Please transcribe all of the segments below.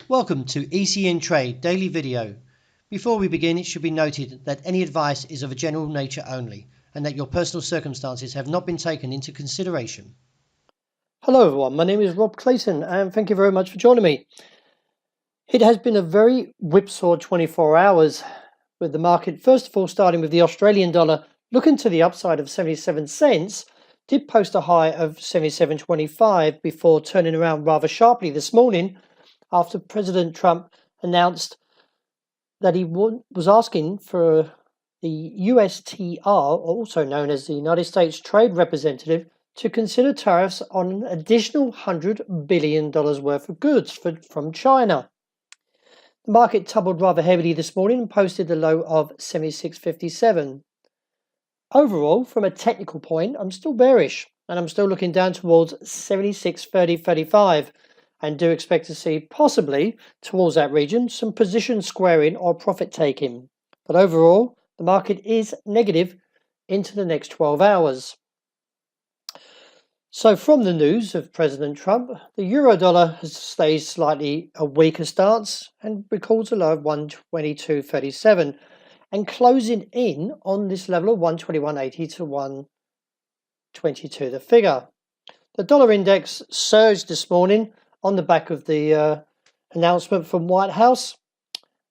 Welcome to ECN Trade Daily Video. Before we begin, it should be noted that any advice is of a general nature only and that your personal circumstances have not been taken into consideration. Hello everyone, my name is Rob Clayton and thank you very much for joining me. It has been a very whipsaw 24 hours with the market first of all starting with the Australian dollar looking to the upside of 77 cents, did post a high of 77.25 before turning around rather sharply this morning after President Trump announced that he was asking for the USTR, also known as the United States Trade Representative, to consider tariffs on an additional $100 billion worth of goods from China. The market tumbled rather heavily this morning and posted a low of 76.57. Overall, from a technical point, I'm still bearish and I'm still looking down towards 76.30-35 and do expect to see possibly towards that region some position squaring or profit taking. But overall, the market is negative into the next 12 hours. So from the news of President Trump, the euro-dollar has stayed slightly a weaker stance and records a low of 122.37 and closing in on this level of 121.80 to 122 the figure. The dollar index surged this morning on the back of the announcement from White House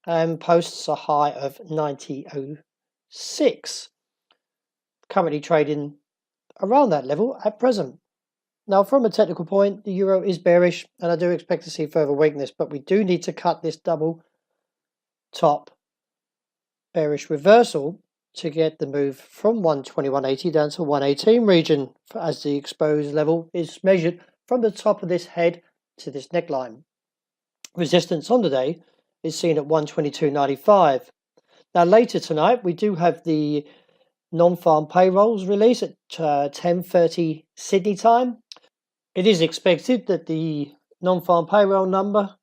and posts a high of 90.06, currently trading around that level at present. Now, from a technical point, the euro is bearish, and I do expect to see further weakness, but we do need to cut this double top bearish reversal to get the move from 121.80 down to 118 region, as the exposed level is measured from the top of this head to this neckline. Resistance on the day is seen at 122.95. Now, later tonight, we do have the non-farm payrolls release at 10:30 Sydney time. It is expected that the non-farm payroll number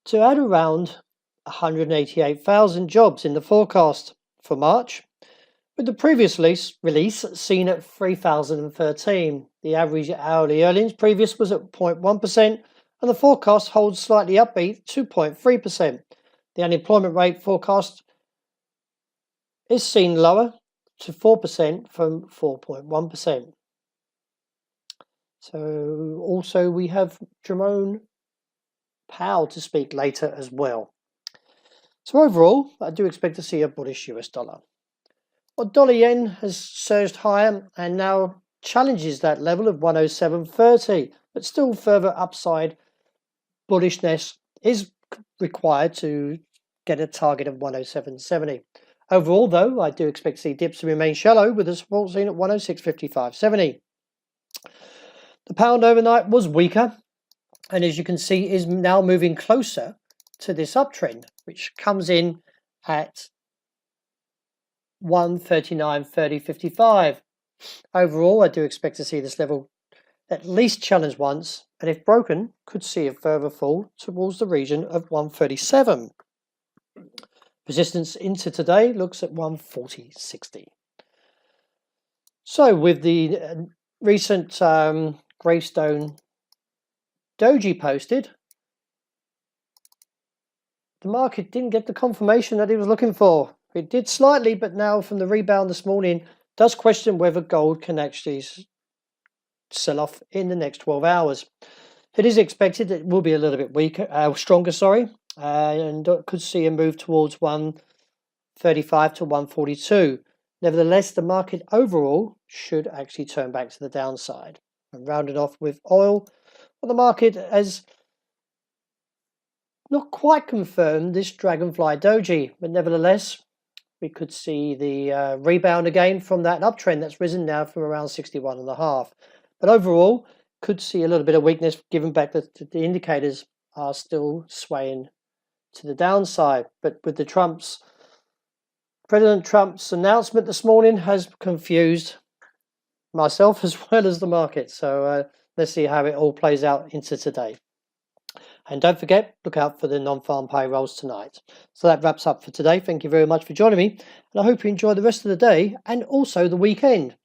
to add around 188,000 jobs in the forecast for March, with the previous release seen at 3,013. The average hourly earnings previous was at 0.1%, and the forecast holds slightly upbeat 2.3%. The unemployment rate forecast is seen lower to 4% from 4.1%. So also we have Jerome Powell to speak later as well. So overall, I do expect to see a bullish US dollar. Well, dollar yen has surged higher and now challenges that level of 107.30, but still further upside bullishness is required to get a target of 107.70. Overall, though, I do expect to see dips to remain shallow with a support seen at 106.55.70. The pound overnight was weaker, and as you can see, is now moving closer to this uptrend, which comes in at 139.30.55. Overall, I do expect to see this level at least challenge once, and if broken, could see a further fall towards the region of 137. Resistance into today looks at 140.60. So with the recent Gravestone doji posted, the market didn't get the confirmation that it was looking for. It did slightly, but now from the rebound this morning, does question whether gold can actually sell off in the next 12 hours. It is expected that it will be a little bit stronger, and could see a move towards 135 to 142. Nevertheless, the market overall should actually turn back to the downside. And rounded off with oil, well, the market has not quite confirmed this dragonfly doji, but nevertheless, we could see the rebound again from that uptrend that's risen now from around 61.5. But overall, could see a little bit of weakness given back that the indicators are still swaying to the downside. But with President Trump's announcement this morning has confused myself as well as the market. So let's see how it all plays out into today. And don't forget, look out for the non-farm payrolls tonight. So that wraps up for today. Thank you very much for joining me. And I hope you enjoy the rest of the day and also the weekend.